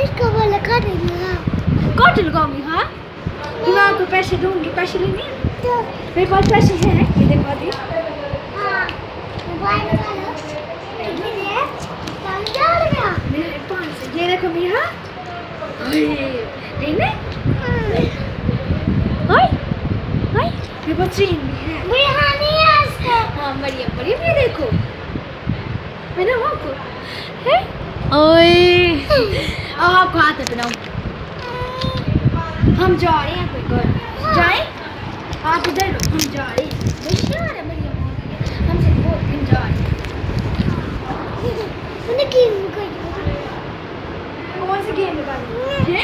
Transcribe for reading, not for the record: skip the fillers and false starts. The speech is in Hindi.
इसको बोला काट लगाऊंगी। हाँ मैं आपको पैसे दूंगी। पैसे लेने मेरे पास पैसे हैं, ये देखो दी। मेरे 500 ये देखो मेरा। लेने मेरे पास 3 भी है। हाँ मरियम ये देखो मैंने आपको है। ओए आपको हाथ में बनाऊं। हम जा रहे हैं कोई घर जाए। आप इधर लो, हम जा रहे हैं। होशियार है मरियम, हमसे बहुत हम जा रहे हैं। कौन सी गेम निकाली है?